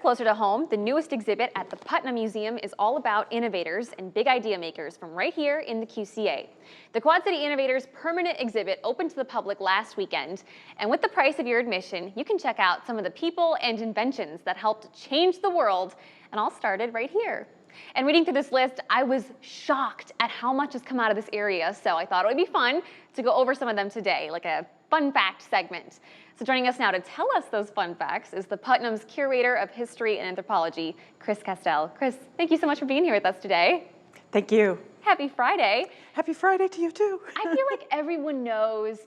Closer to home, the newest exhibit at the Putnam Museum is all about innovators and big idea makers from right here in the QCA. The Quad City Innovators permanent exhibit opened to the public last weekend, and with the price of your admission, you can check out some of the people and inventions that helped change the world, and all started right here. And reading through this list, I was shocked at how much has come out of this area, so I thought it would be fun to go over some of them today, like a fun fact segment. So joining us now to tell us those fun facts is the Putnam's Curator of History and Anthropology, Chris Castell. Chris, thank you so much for being here with us today. Thank you. Happy Friday. Happy Friday to you too. I feel like everyone knows,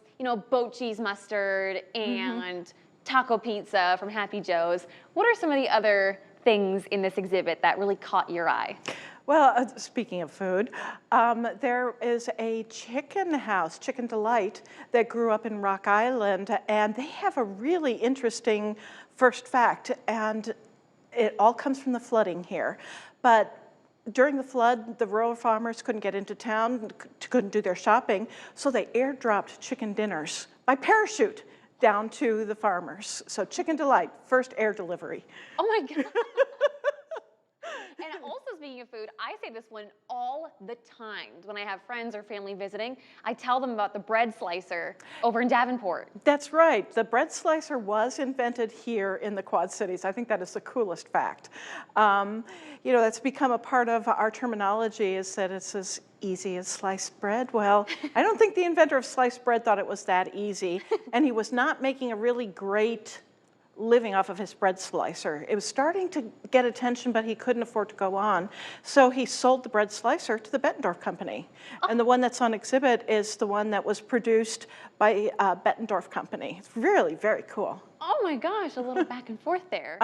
boat cheese mustard and taco pizza from Happy Joe's. What are some of the other things in this exhibit that really caught your eye? Well, speaking of food, there is a chicken house, Chicken Delight, that grew up in Rock Island, and they have a really interesting first fact, and it all comes from the flooding here. But during the flood, the rural farmers couldn't get into town, couldn't do their shopping, so they airdropped chicken dinners by parachute down to the farmers. So Chicken Delight, first air delivery. Oh my God. And also, speaking of food, I say this one all the time. When I have friends or family visiting, I tell them about the bread slicer over in Davenport. That's right. The bread slicer was invented here in the Quad Cities. I think that is the coolest fact. That's become a part of our terminology, is that it's as easy as sliced bread. Well, I don't think the inventor of sliced bread thought it was that easy, and he was not making a really great living off of his bread slicer. It was starting to get attention, but he couldn't afford to go on. So he sold the bread slicer to the Bettendorf Company. Oh. And the one that's on exhibit is the one that was produced by Bettendorf Company. It's really very cool. Oh my gosh, a little back and forth there.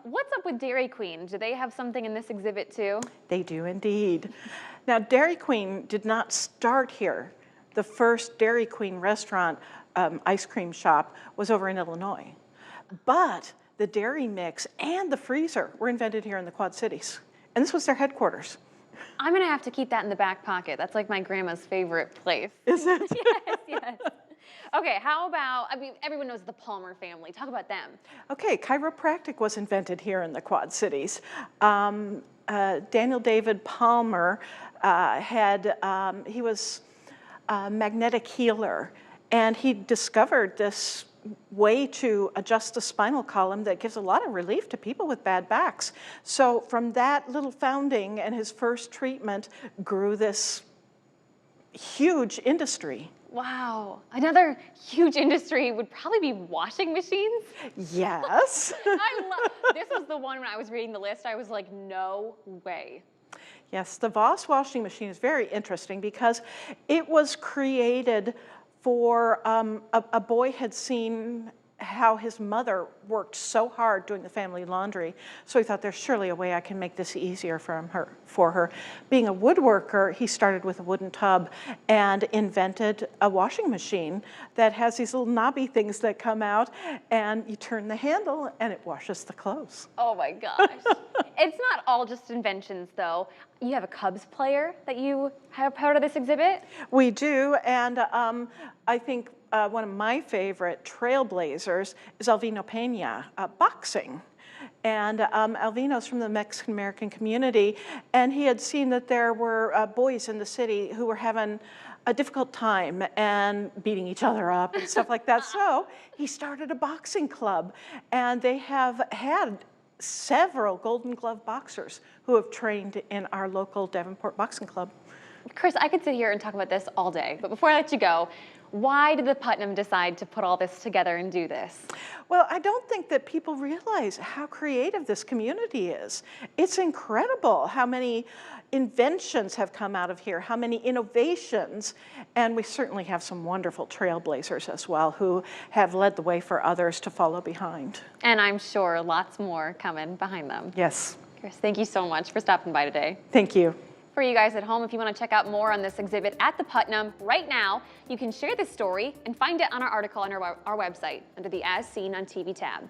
What's up with Dairy Queen? Do they have something in this exhibit too? They do indeed. Now, Dairy Queen did not start here. The first Dairy Queen restaurant, ice cream shop, was over in Illinois. But the dairy mix and the freezer were invented here in the Quad Cities. And this was their headquarters. I'm gonna have to keep that in the back pocket. That's like my grandma's favorite place. Is it? Yes. Okay, how about, everyone knows the Palmer family. Talk about them. Okay, chiropractic was invented here in the Quad Cities. Daniel David Palmer he was a magnetic healer, and he discovered this way to adjust the spinal column that gives a lot of relief to people with bad backs. So from that little founding and his first treatment grew this huge industry. Wow, another huge industry would probably be washing machines. Yes. This was the one when I was reading the list, I was like, no way. Yes, the Voss washing machine is very interesting because it was created for a boy had seen how his mother worked so hard doing the family laundry. So he thought, there's surely a way I can make this easier for her. Being a woodworker, he started with a wooden tub and invented a washing machine that has these little knobby things that come out, and you turn the handle and it washes the clothes. Oh my gosh. It's not all just inventions though. You have a Cubs player that you have part of this exhibit? We do, and I think one of my favorite trailblazers is Alvino Pena, boxing. And Alvino's from the Mexican-American community, and he had seen that there were boys in the city who were having a difficult time and beating each other up and stuff like that. So he started a boxing club, and they have had several Golden Glove boxers who have trained in our local Davenport Boxing Club. Chris, I could sit here and talk about this all day, but before I let you go, why did the Putnam decide to put all this together and do this? Well, I don't think that people realize how creative this community is. It's incredible how many inventions have come out of here, how many innovations, and we certainly have some wonderful trailblazers as well who have led the way for others to follow behind. And I'm sure lots more coming behind them. Yes. Chris, thank you so much for stopping by today. Thank you. For you guys at home, if you want to check out more on this exhibit at the Putnam right now, you can share this story and find it on our article on our website under the As Seen on TV tab.